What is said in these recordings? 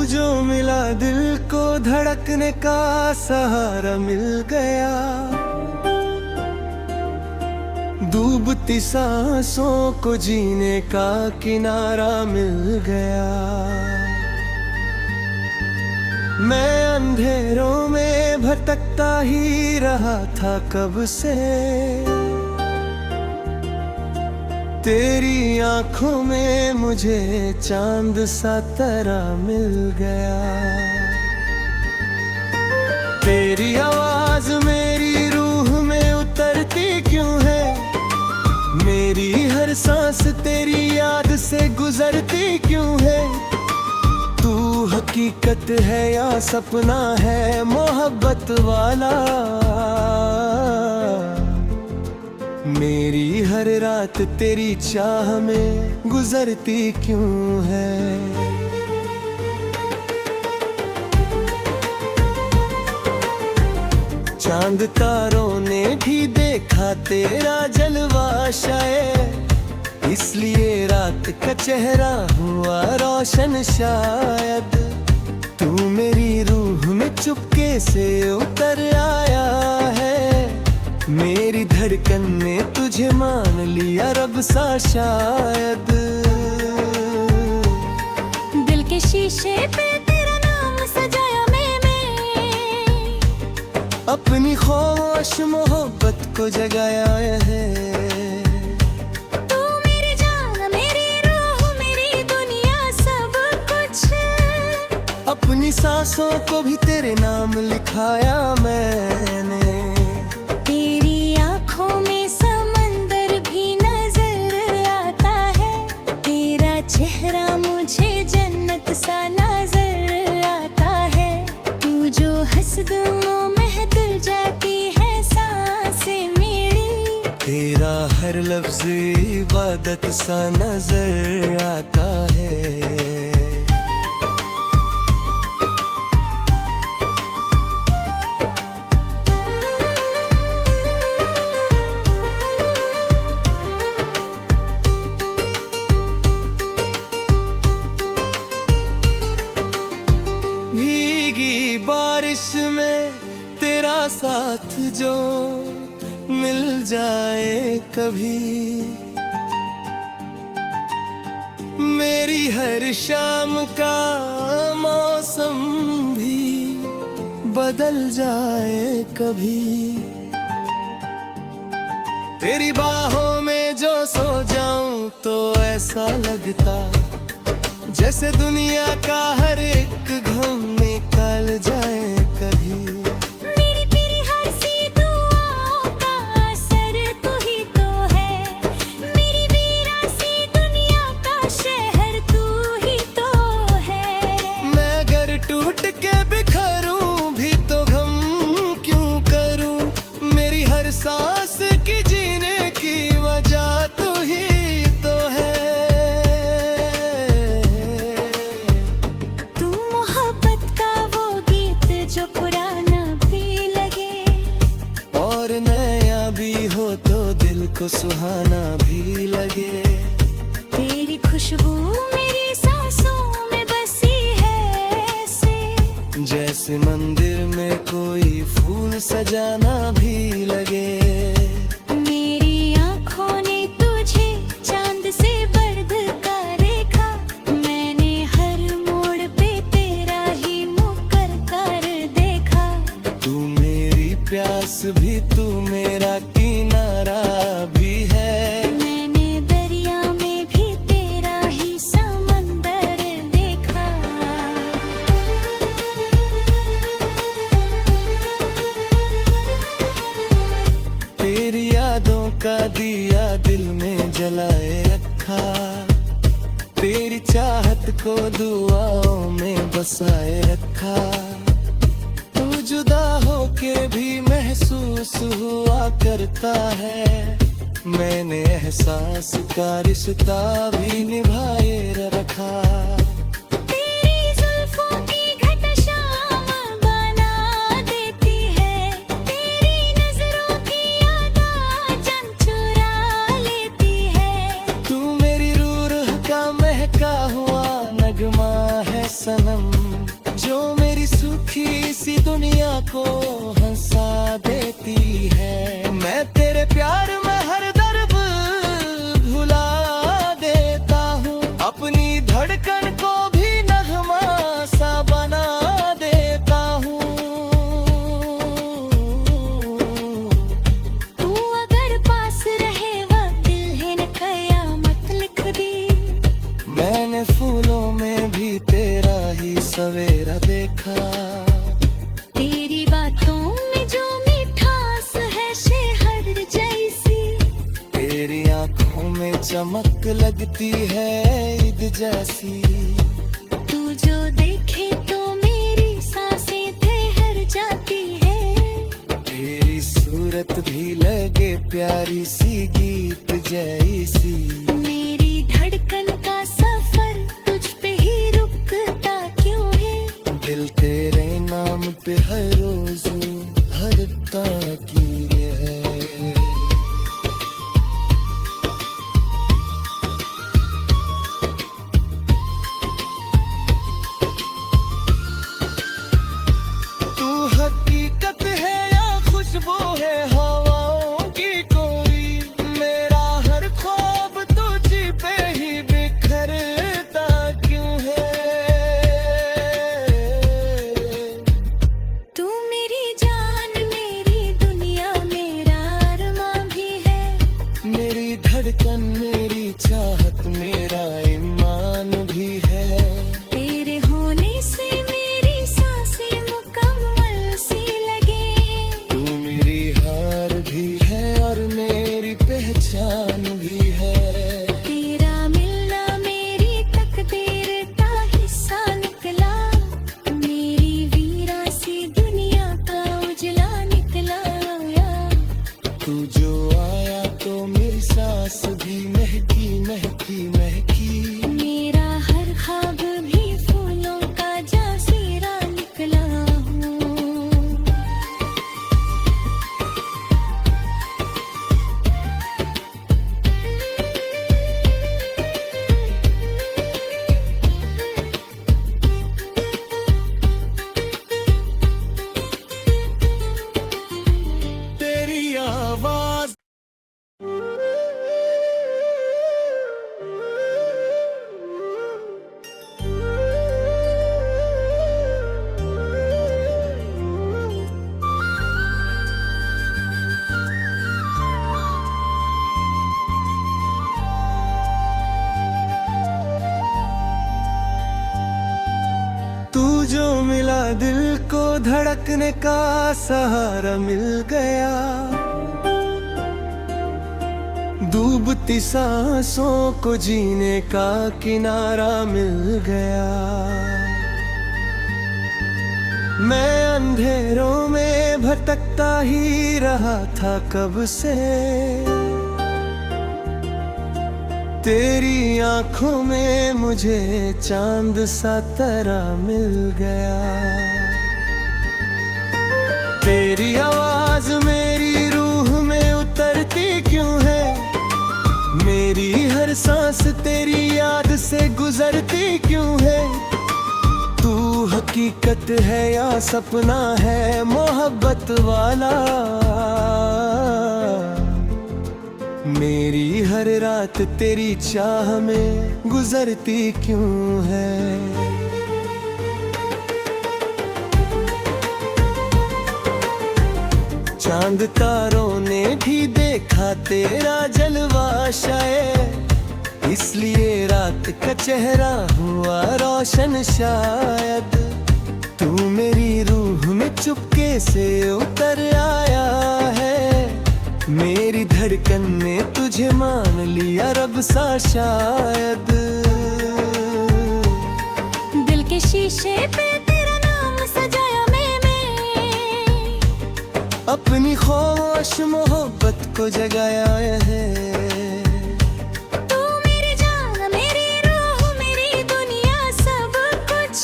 जो मिला दिल को धड़कने का सहारा मिल गया, डूबती सांसों को जीने का किनारा मिल गया। मैं अंधेरों में भटकता ही रहा था कब से, तेरी आंखों में मुझे चांद सा तारा मिल गया। तेरी आवाज मेरी रूह में उतरती क्यों है, मेरी हर सांस तेरी याद से गुजरती क्यों है। तू हकीकत है या सपना है मोहब्बत वाला, मेरी हर रात तेरी चाह में गुजरती क्यों है। चांद तारों ने भी देखा तेरा जलवा शायद, इसलिए रात का चेहरा हुआ रोशन शायद। तू मेरी रूह में चुपके से उतर आया है, मेरी धड़कन ने तुझे मान लिया रब सा शायद। दिल के शीशे पे तेरा नाम सजाया मैंने, अपनी ख्वाहिश मोहब्बत को जगाया है। तू मेरी जान मेरी रूह मेरी दुनिया सब कुछ, अपनी सांसों को भी तेरे नाम लिखाया मैंने। तेरी आँखों में समंदर भी नजर आता है, तेरा चेहरा मुझे जन्नत सा नजर आता है। तू जो हंस दूँ महक जाती है सांसें मेरी, तेरा हर लफ्ज इबादत सा नजर आता है। भीगी बारिश में तेरा साथ जो मिल जाए कभी, मेरी हर शाम का मौसम भी बदल जाए कभी। तेरी बाहों में जो सो जाऊं तो ऐसा लगता जैसे दुनिया का हर एक गम निकल जाए कभी। मेरी तेरी हर सी दुआओं का असर तू ही तो है, मेरी वीरासी दुनिया का शहर तू ही तो है। मैं अगर टूट के बिखरूं भी तो गम क्यों करूं, मेरी हर सांस की जीने की वजह तू ही तो है। को सुहाना भी लगे, तेरी खुशबू मेरी सांसों में बसी है ऐसे, जैसे मंदिर में कोई फूल सजाना भी लगे। मेरी आँखों ने तुझे चांद से बढ़ कर देखा, मैंने हर मोड़ पे तेरा ही मुख कर देखा। तू मेरी प्यास भी तू मेरा किनारा भी है, मैंने दरिया में भी तेरा ही समंदर देखा। तेरी यादों का दिया दिल में जलाए रखा, तेरी चाहत को दुआओं में बसाए रखा। तू जुदा होके भी महसूस हुआ करता है, मैंने एहसास का रिश्ता भी निभाए रखा। तेरी जुल्फों की घट शाम बना देती है, तेरी नजरों की यादें जान चुरा लेती है। तू मेरी रूह का महका हुआ नगमा है सनम, को हंसा देती है। मैं तेरे प्यार में हर दर्द भुला देता हूँ, अपनी धड़कन को भी नगमा सा बना देता हूँ। तू अगर पास रहे वक्त दिल है न कयामत लिख दी। मैंने फूलों में भी तेरा ही सवेरा देखा। तेरी बातों में जो मिठास है शहद जैसी। तेरी आंखों में चमक लगती है ईद जैसी। तू जो देखे तो मेरी सांसें ठहर जाती है। तेरी सूरत भी लगे प्यारी सी गीत जैसी। मेरी धड़कन का सफर तुझ पे ही रुकता क्यों है। दिल तेरे नाम पे हर रोज हर ताकीर है। तू हकीकत है या खुशबू है हवाओं की कोई। मेरा हर ख्वाब तुझ पे ही बिखरता क्यों है। तू मेरी जान मेरी दुनिया मेरा अरमां भी है। मेरी धड़कन मेरी चाहत मेरा ईमान भी है। तेरे होने से मेरी सांसें मुकम्मल सी लगे। तू मेरी हार भी है और मेरी पहचान भी है। तेरा मिलना मेरी तकदीर का हिस्सा निकला। मेरी वीरा सी दुनिया का उजला निकला। तू जो आया तो मेरी सांस भी महकी महकी महकी। मेरा हर ख्वाब भी फूलों का जासीरा निकला हूँ। तेरी आवाज तू जो मिला दिल को धड़कने का सहारा मिल गया। डूबती सांसों को जीने का किनारा मिल गया। मैं अंधेरों में भटकता ही रहा था कब से। तेरी आंखों में मुझे चांद सा तारा मिल गया। तेरी आवाज मेरी रूह में उतरती क्यों है। मेरी हर सांस तेरी याद से गुजरती क्यों है। तू हकीकत है या सपना है मोहब्बत वाला। मेरी हर रात तेरी चाह में गुजरती क्यों है। चांद तारों ने भी देखा तेरा जलवा शायद। इसलिए रात का चेहरा हुआ रोशन शायद। तू मेरी रूह में चुपके से उतर आया है। मेरी धड़कन ने तुझे मान लिया रब सा शायद। दिल के शीशे पे तेरा नाम सजाया मैंने। अपनी ख्वाहिश मोहब्बत को जगाया है। तू मेरी जान मेरी रूह मेरी दुनिया सब कुछ।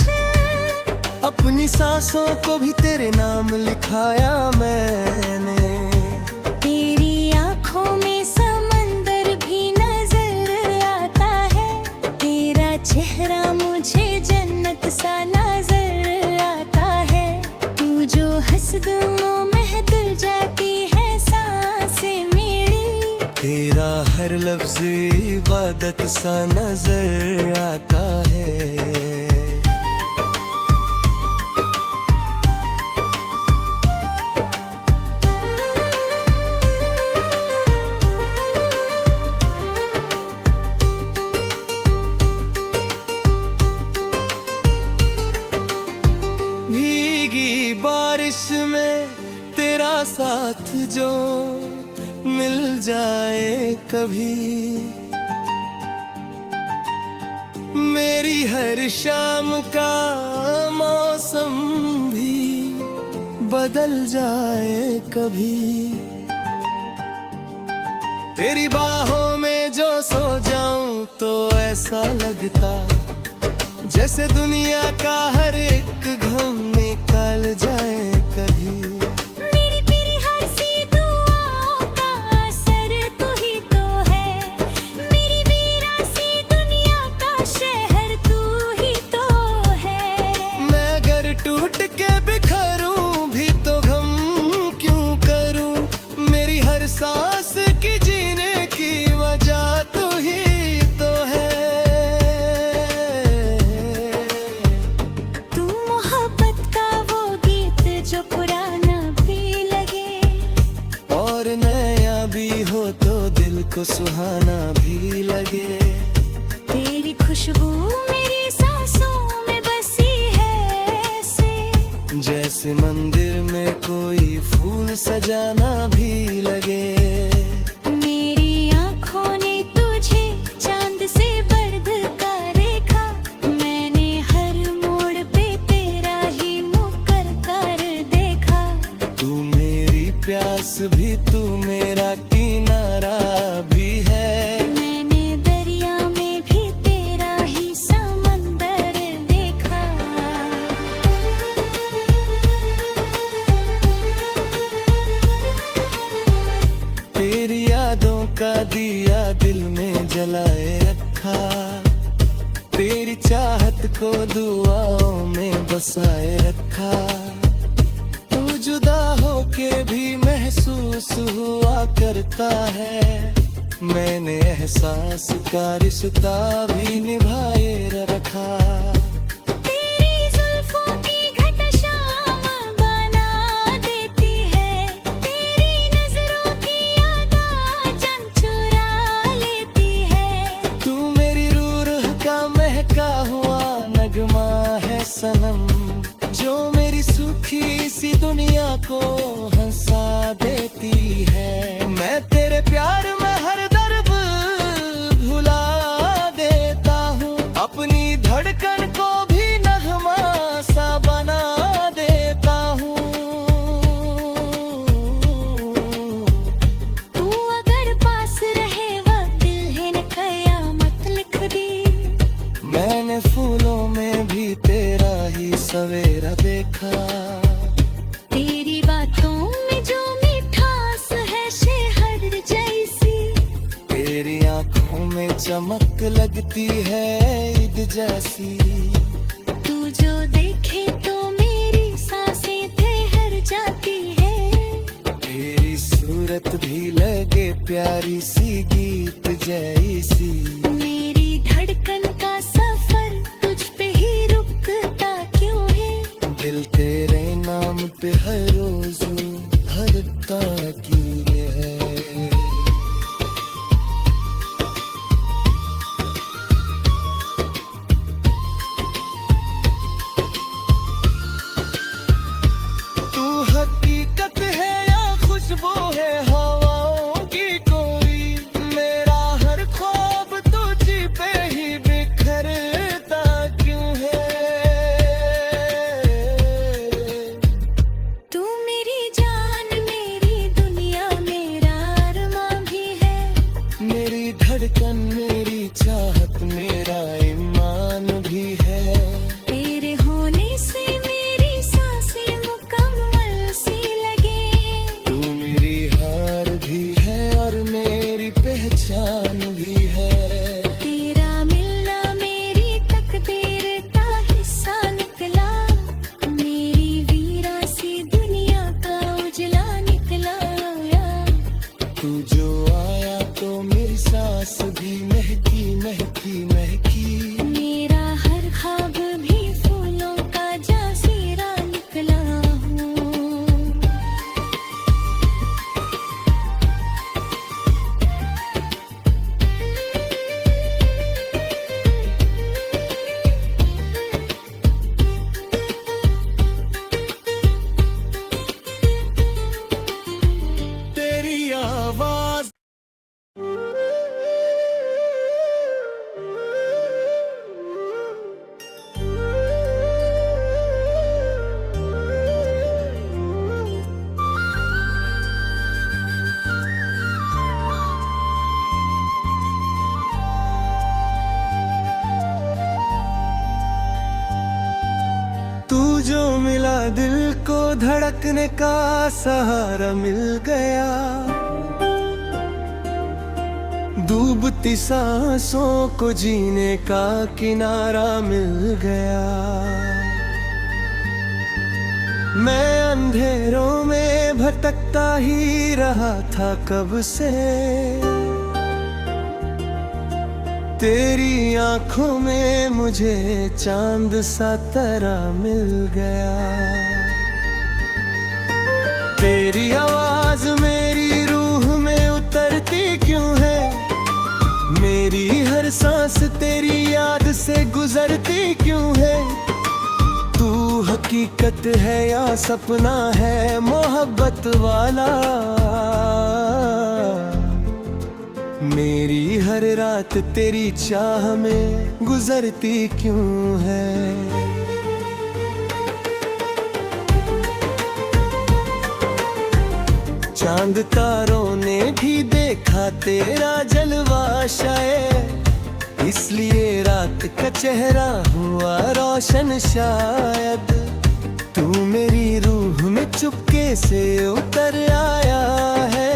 अपनी सांसों को भी तेरे नाम लिखाया मैंने। तेरी आंखों में समंदर भी नजर आता है। तेरा चेहरा मुझे जन्नत सा नजर आता है। तू जो हंस तेरा हर लफ्ज इबादत सा नजर आता है। भीगी बारिश में तेरा साथ जो मिल जाए कभी, मेरी हर शाम का मौसम भी बदल जाए कभी। तेरी बाहों में जो सो जाऊं तो ऐसा लगता जैसे दुनिया का हर एक गम निकल जाए कभी। मेरी तेरी हर सी दुआओं का असर तू ही तो है, मेरी वीरासी दुनिया का शहर तू ही तो है। मैं अगर टूट के बिखरूं भी तो गम क्यों करूं, मेरी हर सांस की जीने की वजह तू ही तो है। तो दिल को सुहाना भी लगे, तेरी खुशबू मेरी सांसों में बसी है ऐसे, जैसे मंदिर में कोई फूल सजाना भी लगे। मेरी आँखों ने तुझे चांद से बढ़ कर देखा, मैंने हर मोड़ पे तेरा ही मुकर कर देखा। तू मेरी प्यास भी तू मेरा किनारा भी है, मैंने दरिया में भी तेरा ही समंदर देखा। तेरी यादों का दिया दिल में जलाए रखा, तेरी चाहत को दुआओं में बसाए रखा। तू जुदा होके भी महसूस हुआ करता है, मैंने एहसास का रिश्ता भी निभाए रखा। तेरी जुल्फों की घट शाम बना देती है, तेरी नजरों की यादें जन चुरा लेती है। तू मेरी रूह का महका हुआ नगमा है सनम, जो मेरी सूखी सी दुनिया को हंसा देती है। मैं तेरे प्यार में हर दर्द भुला देता हूँ, अपनी धड़कन को भी नगमा सा बना देता हूँ। तू अगर पास रहे वक्त दिल है न कयामत लिख दी, मैंने फूलों में भी तेरा ही सवेरा देखा। तेरी बातों में जो मिठास है शहद जैसी, तेरी आंखों में चमक लगती है ईद जैसी। तू जो देखे तो मेरी सांसें ठहर जाती है, तेरी सूरत भी लगे प्यारी सी गीत जैसी। मेरी धड़कन का सफर तुझ पे ही रुकता क्यों है, दिल तेरे नाम पे हर रोज धड़कता क्यों है। तू हकीकत है या खुशबू है हवाओं की कोई, मेरा हर ख्वाब तुझ पे ही बिखरता क्यों है। तू मेरी जान मेरी दुनिया मेरा अरमां भी है, मेरी धड़कन मेरी चाहत मेरा ईमान भी है। तेरे होने से मेरी सांसें मुकम्मल सी लगे, तू मेरी हार भी है और मेरी पहचान भी है। तेरा मिलना मेरी तकदीर का हिस्सा निकला, मेरी वीरासी दुनिया का उजला निकला। तू जो आया तो मेरी सांस भी महकी महकी महकी। मेरा हर ख्वाब भी फूलों का जासीरा निकला हूँ। तेरी आवाज तू जो मिला दिल को धड़कने का सहारा मिल गया। डूबती सांसों को जीने का किनारा मिल गया। मैं अंधेरों में भटकता ही रहा था कब से, तेरी आंखों में मुझे चांद सा तारा मिल गया। तेरी आवाज मेरी रूह में उतरती क्यों है, मेरी हर सांस तेरी याद से गुजरती क्यों है। तू हकीकत है या सपना है मोहब्बत वाला, मेरी हर रात तेरी चाह में गुजरती क्यों है। चांद तारों ने भी देखा तेरा जलवा शायद, इसलिए रात का चेहरा हुआ रोशन शायद। तू मेरी रूह में चुपके से उतर आया है,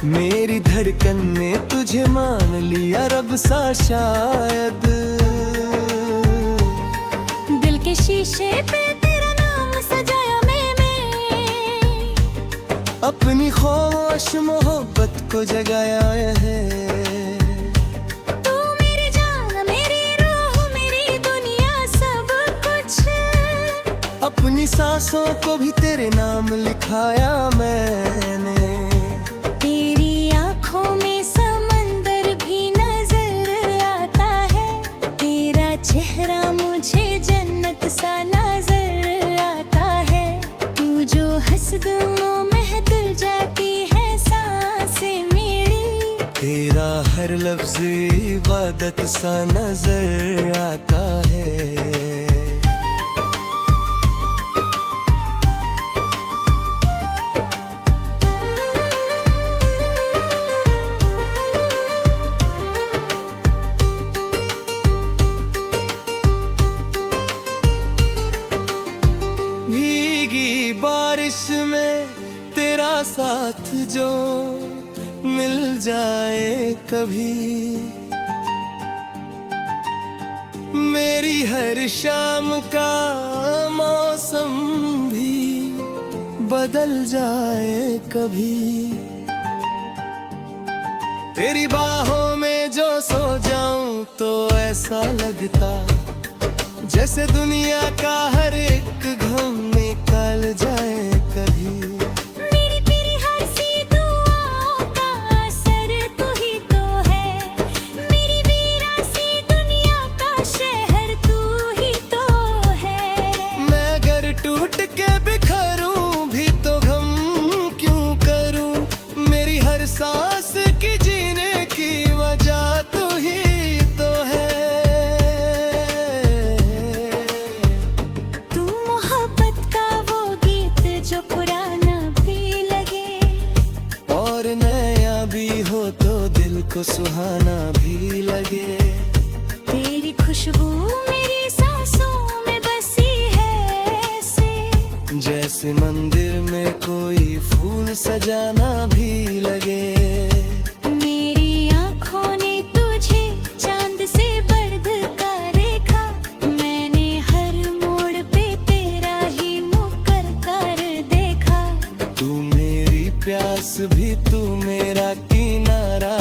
मेरी धड़कन ने तुझे मान लिया रब सा शायद। दिल के शीशे पे तेरा नाम सजाया मैंने, अपनी ख्वाहिश मोहब्बत को जगाया है। तू मेरी जान मेरी रूह मेरी दुनिया सब कुछ, अपनी सांसों को भी तेरे नाम लिखाया मैंने। तेरी आँखों में समंदर भी नजर आता है, तेरा चेहरा मुझे जन्नत सा नजर आता है। तू जो हंस दूँ महक जाती है सांसें मेरी, तेरा हर लफ्ज इबादत सा नजर आता है। भीगी बारिश में तेरा साथ जो मिल जाए कभी, मेरी हर शाम का मौसम भी बदल जाए कभी। तेरी बाहों में जो सो जाऊं तो ऐसा लगता जैसे दुनिया का हर एक गम निकल जाए कभी। मेरी तेरी हर सी दुआओं का असर तू ही तो है, मेरी वीरासी दुनिया का शहर तू ही तो है। मैं अगर टूट के बिखरूं भी तो गम क्यों करूं, मेरी हर सांस की जीने की वजह तू ही तो है। को सुहाना भी लगे, तेरी खुशबू मेरी सांसों में बसी है ऐसे, जैसे मंदिर में कोई फूल सजाना भी लगे। मेरी आँखों ने तुझे चांद से बढ़ कर देखा, मैंने हर मोड़ पे तेरा ही मुख कर देखा। तू मेरी प्यास भी तू मेरा किनारा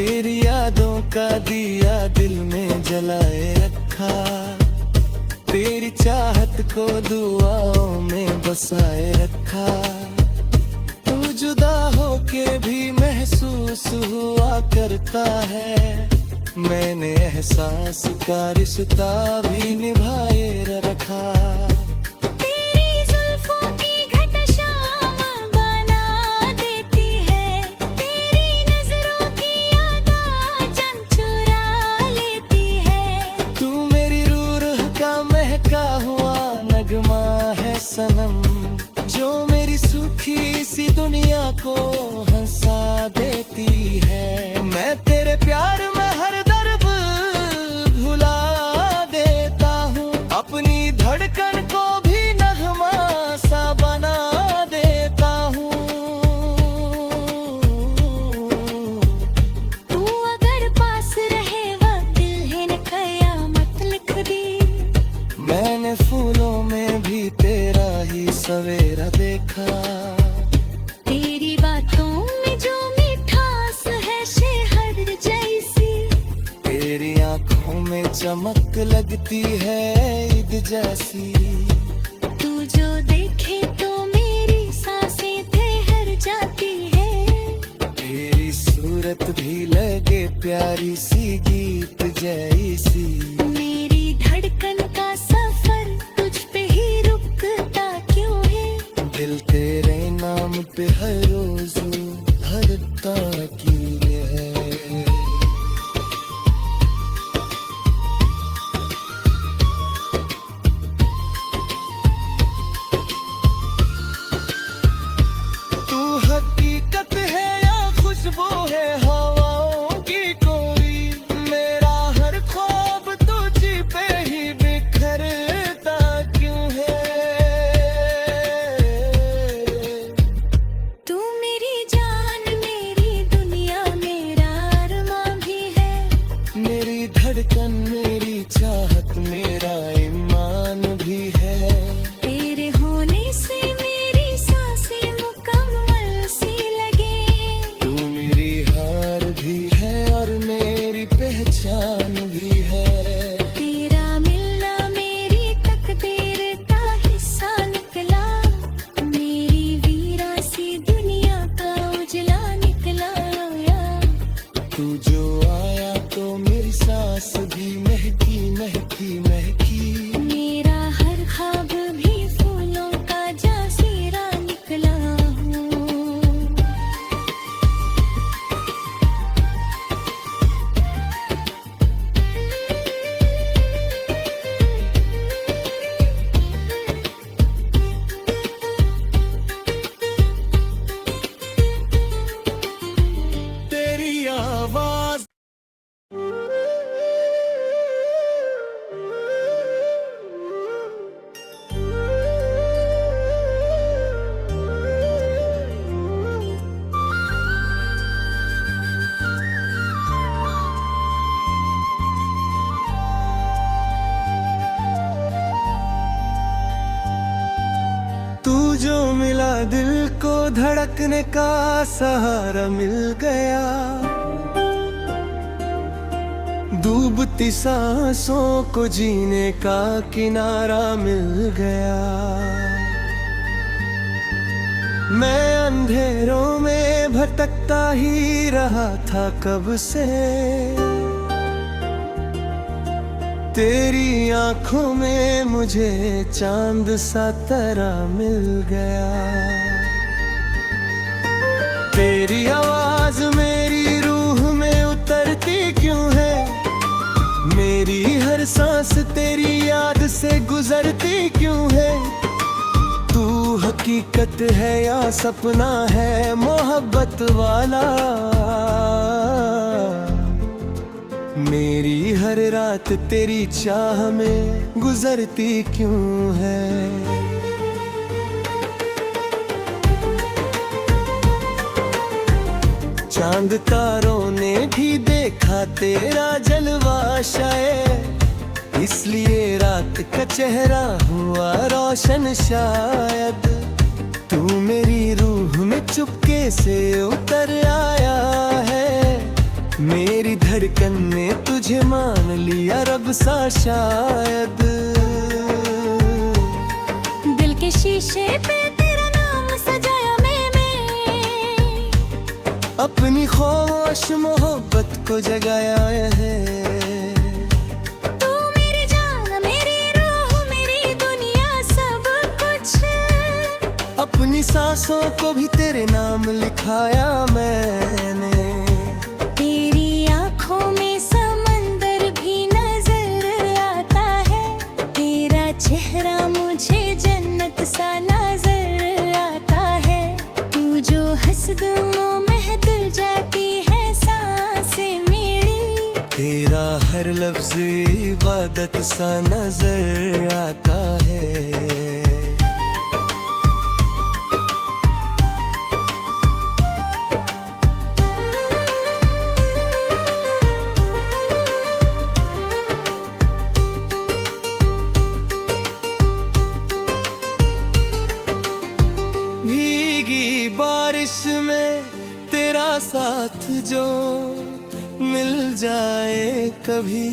तेरी यादों का दिया दिल में जलाए रखा, तेरी चाहत को दुआओं में बसाए रखा। तू जुदा होके भी महसूस हुआ करता है, मैंने एहसास का रिश्ता भी निभाए रखा। तेरी जुल्फों की घट शाम बना देती है, तेरी नजरों की यादें जान चुरा लेती है। तू मेरी रूह का महका हुआ नगमा है सनम, जो मेरी सूखी सी दुनिया को हंसा देती है। मैं तेरे प्यार में हर दर्द भुला देता हूँ, अपनी धड़कन को भी नगमा सा बना देता हूँ। तू अगर पास रहे वक्त दिल है ने कयामत लिख दी। मैंने फूलों में भी तेरा ही सवेरा देखा, तेरी बातों में जो मिठास है शहद जैसी, तेरी आंखों में चमक लगती है ईद जैसी। तू जो देखे तो मेरी सांसें ठहर जाती है, तेरी सूरत भी लगे प्यारी सी गीत जैसी। मेरी धड़कन का सफर तुझ पे ही रुकता क्यों है, दिल तेरे नाम पे हर रोज धड़कता क्यों है। तू हकीकत है या खुशबू है हवाओं की कोई, मेरा हर ख्वाब तुझ पे ही बिखरता क्यों है। तू मेरी जान मेरी दुनिया मेरा अरमां भी है, मेरी धड़कन मेरी चाहत मेरा ईमान भी है। तेरे होने से मेरी सांसें मुकम्मल सी लगे। तू मेरी हार भी है और मेरी पहचान भी है। तेरा मिलना मेरी तकदीर का हिस्सा निकला, मेरी वीरा सी दुनिया का उजला निकला। तू जो आया तो मेरी सांस भी महकी महकी महकी। मेरा हर ख्वाब भी फूलों का जासीरा निकला हूँ। तेरी आवाज तू जो मिला दिल को धड़कने का सहारा मिल गया, डूबती सांसों को जीने का किनारा मिल गया। मैं अंधेरों में भटकता ही रहा था कब से, तेरी आंखों में मुझे चांद सा तारा मिल गया। तेरी आवाज मेरी रूह में उतरती क्यों है, मेरी हर सांस तेरी याद से गुजरती क्यों है। तू हकीकत है या सपना है मोहब्बत वाला, मेरी हर रात तेरी चाह में गुजरती क्यों है। चांद तारों ने भी देखा तेरा जलवा शायद, इसलिए रात का चेहरा हुआ रोशन शायद। तू मेरी रूह में चुपके से उतर आया है, मेरी धड़कन ने तुझे मान लिया रब सा शायद। दिल के शीशे पे तेरा नाम सजाया मैंने, अपनी ख्वाहिश मोहब्बत को जगाया है। तू मेरी जान, मेरी रूह, मेरी दुनिया सब कुछ। अपनी सांसों को भी तेरे नाम लिखाया मैंने। तेरी आँखों में समंदर भी नजर आता है, तेरा चेहरा मुझे जन्नत सा नजर आता है। तू जो हंस दूँ महक जाती है सांसें मेरी, तेरा हर लफ्ज इबादत सा नजर आता है। भीगी बारिश में तेरा साथ जो मिल जाए कभी,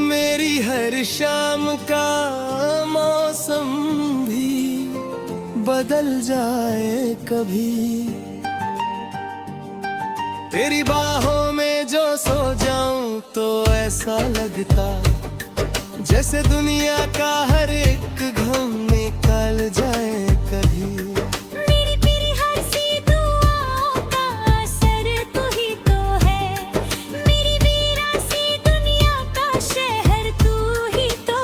मेरी हर शाम का मौसम भी बदल जाए कभी। तेरी बाहों में जो सो जाऊं तो ऐसा लगता जैसे दुनिया का हर एक गम निकल जाए कभी। मेरी तेरी हर सी दुआओं का असर तू ही तो है, मेरी वीरासी दुनिया का शहर तू ही तो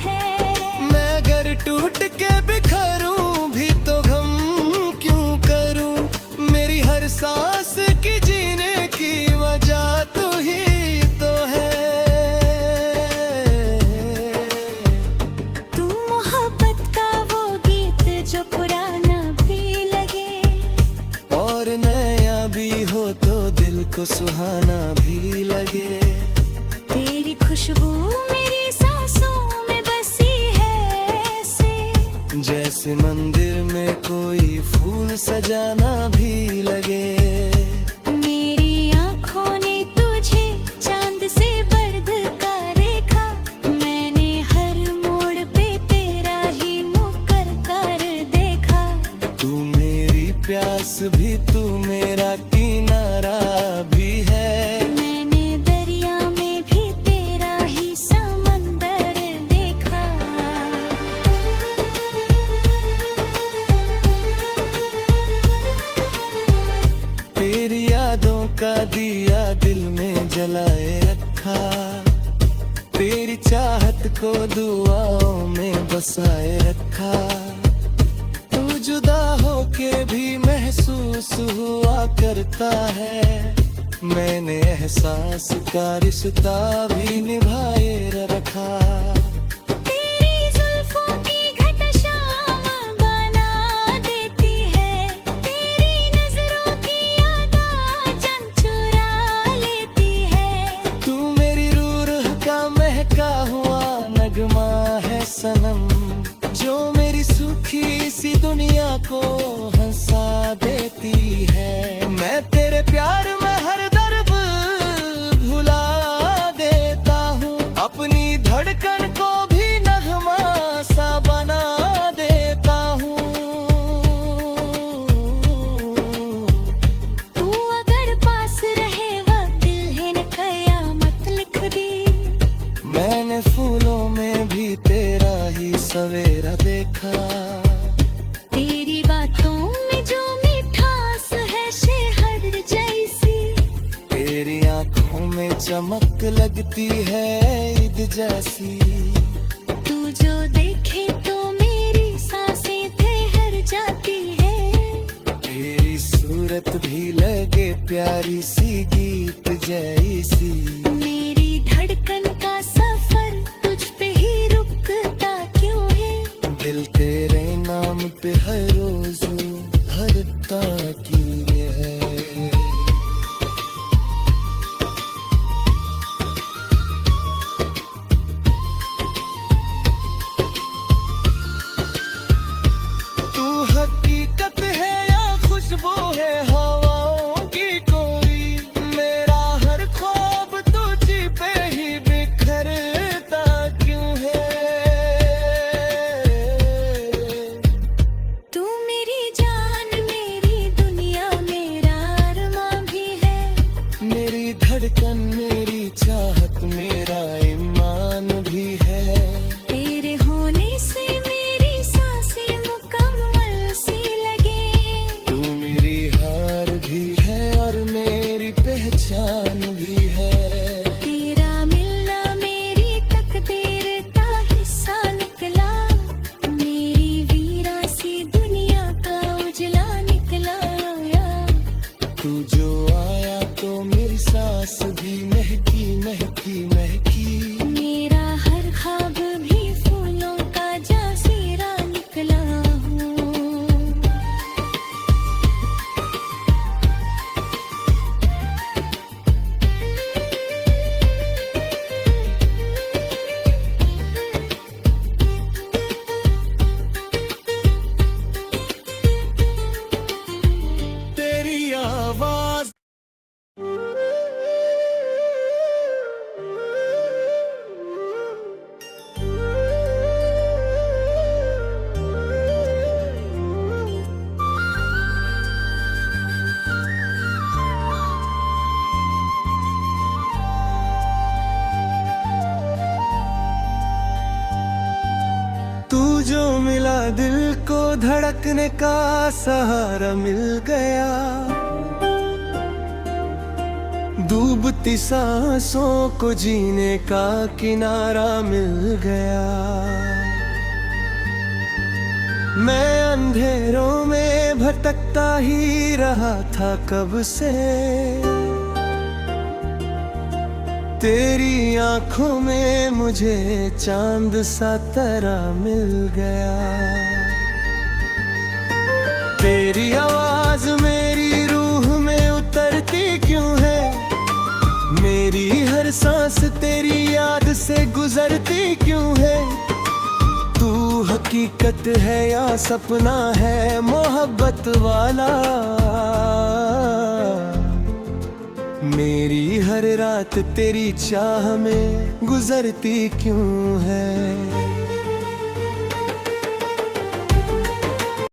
है। मैं अगर टूट के बिखरूं भी तो गम क्यों करूं, मेरी हर सांस की जीने की वजह तू ही तो है। को सुहाना भी लगे, तेरी खुशबू मेरी सांसों में बसी है ऐसे, जैसे मंदिर में कोई फूल सजाना भी लगे। मेरी आँखों ने तुझे चांद से बढ़ कर देखा, मैंने हर मोड़ पे तेरा ही मुकर कर देखा। तू मेरी प्यास भी, तू मेरा किनारा भी है, मैंने दरिया में भी तेरा ही समंदर देखा। तेरी यादों का दिया दिल में जलाए रखा, तेरी चाहत को दुआओं में बसाए रखा। तू जुदा होके भी महसूस हुआ करता है, मैंने एहसास का रिश्ता भी निभाए रखा। तेरी जुल्फों की घट शाम बना देती है, तेरी नजरों की यादें जान चुरा लेती है। तू मेरी रूह का महका हुआ नगमा है सनम, जो मेरी सूखी सी दुनिया को हंसा देती है। मैं तेरे प्यार में हर दर्द भुला देता हूँ, अपनी धड़कन को भी नगमा सा बना देता हूँ। तू अगर पास रहे वक्त दिल है न कयामत लिख दी, मैंने फूलों में भी तेरा ही सवेरा देखा। तेरी बातों में जो मिठास है शहद जैसी, तेरी आँखों में चमक लगती है ईद जैसी। तू जो देखे तो मेरी सांसें ठहर जाती है, तेरी सूरत भी लगे प्यारी सी गीत जैसी। मेरी धड़कन का सफर तुझ पे ही रुकता क्यों है, दिल तेरे नाम पे हर रोज भरता क्यों है। तू हकीकत है या खुशबू है हवाओं धड़कन मेरी चाहत मेरा ईमान भी है। तेरे होने से मेरी सांसें मुकम्मल सी लगे। तू मेरी हार भी है और मेरी पहचान भी है। तेरा मिलना मेरी तकदीर का हिस्सा निकला। मेरी वीरा सी दुनिया का उजला निकला। तू जो आया तो मेरी सांस भी महकी महकी महकी। मेरा हर ख्वाब भी फूलों का जासीरा निकला हूँ। तेरी आवाज तू जो मिला दिल को धड़कने का सहारा मिल गया। डूबती सांसों को जीने का किनारा मिल गया। मैं अंधेरों में भटकता ही रहा था कब से। तेरी आंखों में मुझे चांद सा तारा मिल गया। तेरी आवाज मेरी रूह में उतरती क्यों है। मेरी हर सांस तेरी याद से गुजरती क्यों है। तू हकीकत है या सपना है मोहब्बत वाला। मेरी हर रात तेरी चाह में गुजरती क्यों है।